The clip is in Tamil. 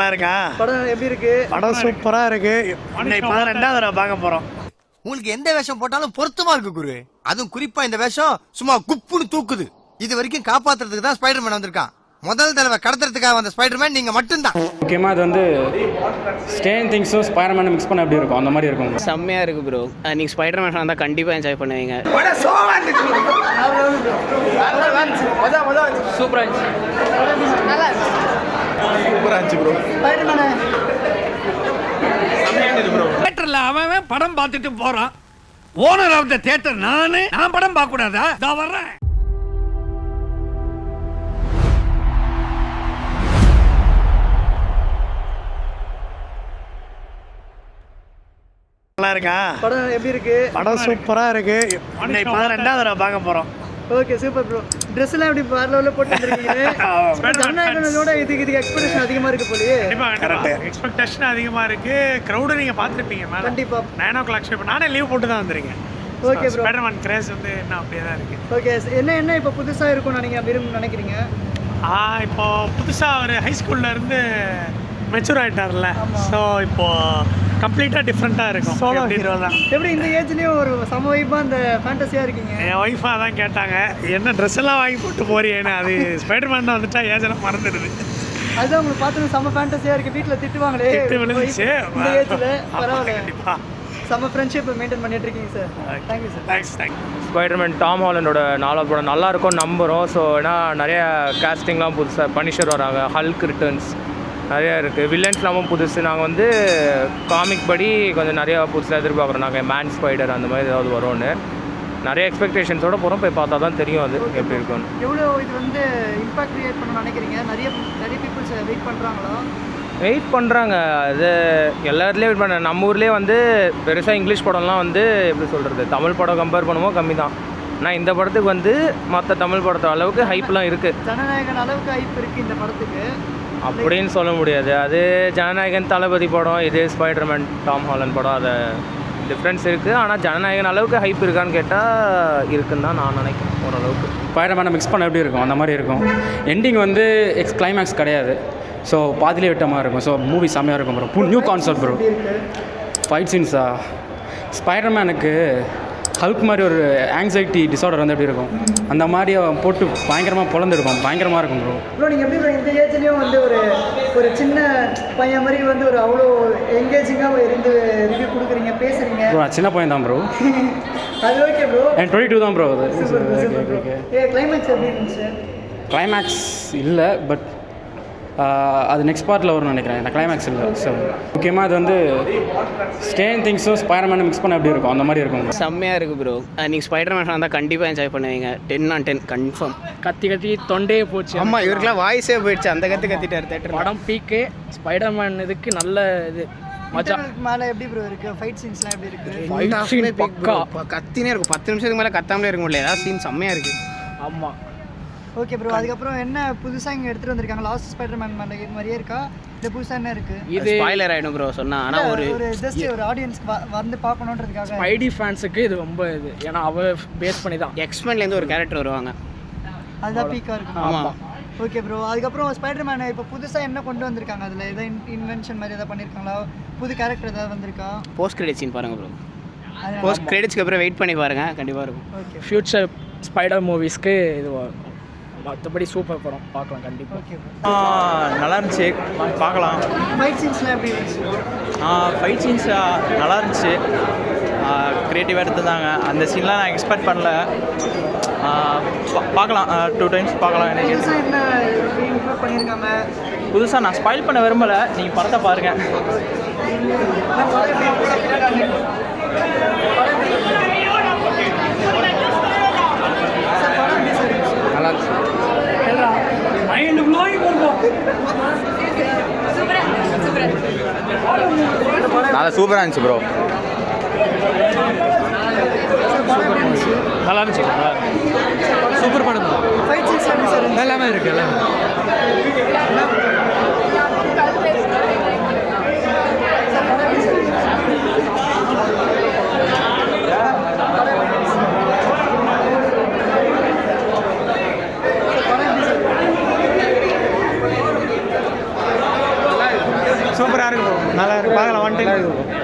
நல்லா இருக்கா? படம் எப்படி இருக்கு? படம் சூப்பரா இருக்கு. இப்போ ரெண்டாவது தடவை பார்க்க போறோம். உங்களுக்கு எந்த வேஷம் போட்டாலும் பொருத்தமா இருக்கு குரு. அதுவும் குறிப்பா இந்த வேஷம் சும்மா குப்புன்னு தூக்குது. இது வரைக்கும் காப்பாத்துறதுக்கு தான் ஸ்பைடர்மேன் வந்திருக்கான். முதல் தடவை கடத்துறதுக்காக வந்த ஸ்பைடர்மேன் நீங்க மட்டும்தான். முக்கியமா அது வந்து ஸ்டேன் திங்ஸும் ஸ்பைடர்மேன் மிக்ஸ் பண்ண எப்படி இருக்கும் அந்த மாதிரி இருக்கும். செம்மையா இருக்கு ப்ரோ. நீங்க ஸ்பைடர்மேன் வந்தா கண்டிப்பா என்ஜாய் பண்ணுவீங்க. சூப்பரா இருந்துச்சு. நல்லா இருக்கு. சூப்பரா இருந்துச்சு ப்ரோ. ஸ்பைடர்மேன் தியேட்டர்ல அவன் படம் பார்த்துட்டு போறான். ஓனர் ஆஃப் த தியேட்டர் நான் படம் பார்க்க கூடாதா? நான் வர்றேன். நல்லா இருக்கா? படம் எப்படி இருக்கு? படம் சூப்பரா இருக்கு. இப்போ ரெண்டாவது தடவை பார்க்க போறோம். Okay super bro. Dress எல்லாம் எப்படி வேற லெவல்ல போட்டு வந்திருக்கீங்க. ஜனநாயகனோட இதுக்கு எக்ஸ்பெக்டேஷன் அதிகமா இருக்கு போலயே. கண்டிப்பா எக்ஸ்பெக்டேஷன் அதிகமா இருக்கு. கிரவுட் நீங்க பாத்துட்டீங்க மேல. கண்டிப்பா 9 o'clock ஷோ. நானே லீவ் போட்டு தான் வந்திருக்கேன். Okay bro. ஸ்பைடர்மேன் கிரேஸ் வந்து என்ன அப்படியே தான் இருக்கு. ஓகே என்ன இப்போ புதுசா இருக்கும் நினைக்கிறீங்க? இப்போ புதுசா ஒரு ஹை ஸ்கூல்ல இருந்து மெச்சூர் ஆயிட்டார்ல. ஸோ இப்போ கம்ப்ளீட்டா டிஃப்ரெண்டா இருக்கும். சோலோ ஹீரோ தான். எப்படி இந்த ஏஜ்லயும் ஒரு சம வைப்பா அந்த ஃபேண்டஸியா இருக்கீங்க? என் ஒய்ஃபா தான் கேட்டாங்க என்ன ட்ரெஸ் எல்லாம் வாங்கி போட்டு போறியேன்னு. அது ஸ்பைடர்மேன் வந்துட்டா ஏஜெல்லாம் மறந்துடுது. அதுதான் உங்களுக்கு பார்த்து செம ஃபேண்டஸியா இருக்கு. வீட்டில் திட்டுவாங்களே திட்டு விழுந்துச்சு. இந்த ஏஜ்ல. பரவாயில்ல. கண்டிப்பா செம ஃப்ரெண்ட்ஷிப் மெயின்டைன் பண்ணிட்டு இருக்கீங்க sir. Thank you sir. Thanks. Spiderman Tom ஹாலண்டோட 4வது படம் நல்லா இருக்கும் நம்புகிறோம். ஸோ ஏன்னா நிறைய காஸ்டிங்லாம் புதுசாக பனிஷர் வராங்க, ஹல்க் ரிட்டர்ன்ஸ் நிறையா இருக்குது, வில்லன்ஸ்லாமும் புதுசு. நாங்கள் வந்து காமிக் படி கொஞ்சம் நிறையா புதுசாக எதிர்பார்க்குறோம். நாங்கள் மேன் ஸ்பைடர் அந்த மாதிரி ஏதாவது வரும்னு நிறைய எக்ஸ்பெக்டேஷன்ஸோடு போகிறோம். போய் பார்த்தா தான் தெரியும் அது எப்படி இருக்கும்னு. எவ்வளோ இது வந்து இம்பாக்ட் கிரியேட் பண்ணணும்னு நினைக்கிறீங்க? நிறைய பீப்புள்ஸ் வெயிட் பண்ணுறாங்களா? வெயிட் பண்ணுறாங்க. அது எல்லா இடத்துலையும் வெயிட் பண்ண. நம்ம ஊர்லேயே வந்து பெருசாக இங்கிலீஷ் படம்லாம் வந்து எப்படி சொல்கிறது, தமிழ் படம் கம்பேர் பண்ணுவோம் கம்மி தான். ஆனால் இந்த படத்துக்கு வந்து மற்ற தமிழ் படத்தோட அளவுக்கு ஹைப்லாம் இருக்குது. ஜனநாயகன் அளவுக்கு ஹைப் இருக்குது இந்த படத்துக்கு அப்படின்னு சொல்ல முடியாது. அது ஜனநாயகன் தளபதி படம், இது ஸ்பைடர்மேன் டாம் ஹாலண்ட் படம். அதை டிஃப்ரென்ஸ் இருக்குது. ஆனால் ஜனநாயகன் அளவுக்கு ஹைப் இருக்கான்னு கேட்டால் இருக்குன்னு தான் நான் நினைக்கிறேன். ஓரளவுக்கு ஸ்பைடர்மேனை மிக்ஸ் பண்ண எப்படி இருக்கும் அந்த மாதிரி இருக்கும். எண்டிங் வந்து கிளைமேக்ஸ் கிடையாது. ஸோ பாதிலே விட்ட மாதிரி இருக்கும். ஸோ மூவி செம்மையாக இருக்கும் bro. New concept bro. Fight சீன்ஸா ஸ்பைடர்மேனுக்கு ஹல்க் மாதிரி ஒரு ஆங்ஸைட்டி டிஸார்டர் வந்து எப்படி இருக்கும் அந்த மாதிரி போட்டு பயங்கரமாக பொழந்துருக்கும். பயங்கரமாக இருக்கும் ப்ரோ. ப்ரோ நீங்கள் எப்படி இந்த ஏஜ்லேயும் வந்து ஒரு சின்ன பையன் மாதிரி வந்து ஒரு அவ்வளோ என்கேஜிங்காக இருந்து ரிவ்யூ கொடுக்குறீங்க, பேசுகிறீங்க. ப்ரோ சின்ன பையன் தான் ப்ரோ. அது ஓகே ப்ரோ. 22 தான் ப்ரோ. அது கிளைமேக்ஸ் எப்படி இருந்துச்சு? கிளைமேக்ஸ் இல்லை, பட் அது நெக்ஸ்ட் பார்ட்டில் வரும்னு நினைக்கிறேன். இந்த கிளைமேக்ஸ் இல்லை. ஸோ முக்கியமாக அது வந்து ஸ்டேன் திங்ஸும் ஸ்பைடர்மேனை மிக்ஸ் பண்ண எப்படி இருக்கும் அந்த மாதிரி இருக்கும். செம்மையா இருக்கு ப்ரோ. நீங்கள் ஸ்பைடர்மேன் வந்தா கண்டிப்பா என்ஜாய் பண்ணுவீங்க. 10 on 10 கன்ஃபார்ம். கத்தி தொண்டையே போச்சு. ஆமா இவருக்குலாம் வாய்ஸே போயிடுச்சு. அந்த கத்திட்டார் தேட்டர். படம் பீக்கு. ஸ்பைடர்மேன் இதுக்கு நல்ல இது மஜா. மேலே எப்படி ப்ரோ இருக்கு? ஃபைட் சீன்ஸ்லாம் எப்படி இருக்கு? பக்கா கத்தினே இருக்கும். 10 நிமிஷத்துக்கு மேலே கத்தாமலே இருக்க முடியல. ஏதாவது சீன் செம்மையா இருக்கு. ஆமாம். Okay bro. அதுக்கப்புறம் என்ன புதுசாக இங்கே எடுத்துகிட்டு வந்திருக்காங்க? லாஸ்ட் ஸ்பைடர்மேன் இது மாதிரியே இருக்கா இல்லை புதுசாக என்ன இருக்குது? இது ஸ்பாயிலர் ஆகிடும் ப்ரோ சொன்னா. ஆனால் ஒரு ஜஸ்ட் ஒரு ஆடியன்ஸ்க்கு வந்து பார்க்கணுன்றதுக்காக. ஸ்பைடி ஃபேன்ஸுக்கு இது ரொம்ப இது. ஏன்னா அவ பேஸ் பண்ணி தான் எக்ஸ்மென்லேருந்து ஒரு கேரக்டர் வருவாங்க. அதுதான் பீக்காக இருக்கும். ஆமாம். Okay bro. அதுக்கப்புறம் ஸ்பைடர்மேனை இப்போ புதுசாக என்ன கொண்டு வந்திருக்காங்க? அதில் எதாவது இன்வென்ஷன் மாதிரி எதாவது பண்ணியிருக்காங்களா? புது கேரக்டர் ஏதாவது வந்திருக்கா? போஸ்ட் கிரெடிட் சீன் பாருங்கள் ப்ரோ. போஸ்ட் கிரெடிட்ஸ்க்கு அப்புறம் வெயிட் பண்ணி பாருங்கள், கண்டிப்பாக இருக்கும். ஓகே. ஃப்யூச்சர் ஸ்பைடர் மூவிஸ்க்கு இது மற்றபடி சூப்பர் படம் பார்க்கலாம் கண்டிப்பாக. Okay bro. நல்லா இருந்துச்சு, பார்க்கலாம். ஃபைட் சீன்ஸ்லாம் எப்படி இருந்துச்சு? ஃபைட் சீன்ஸ் நல்லா இருந்துச்சு, க்ரியேட்டிவாக எடுத்துருந்தாங்க. அந்த சீன்லாம் நான் எக்ஸ்பெக்ட் பண்ணல. பார்க்கலாம், 2 times பார்க்கலாம். எனக்கு புதுசாக என்ன இம்ப்ரூவ் பண்ணியிருக்காங்க? புதுசாக நான் ஸ்பாயில் பண்ண விரும்பலை, நீங்கள் படத்தை பாருங்கள். நல்லா இருந்துச்சு. நல்லா சூப்பராக இருந்துச்சு ப்ரோ. நல்லா இருந்துச்சு. சூப்பர் படம் தான். ஃபைட் சீன்ஸ் எப்படி சார்? எல்லாமே இருக்குது. எல்லாமே சூப்பராக இருக்கும் நல்லா இருக்கு பார்க்கலாம் ஒன் டைம்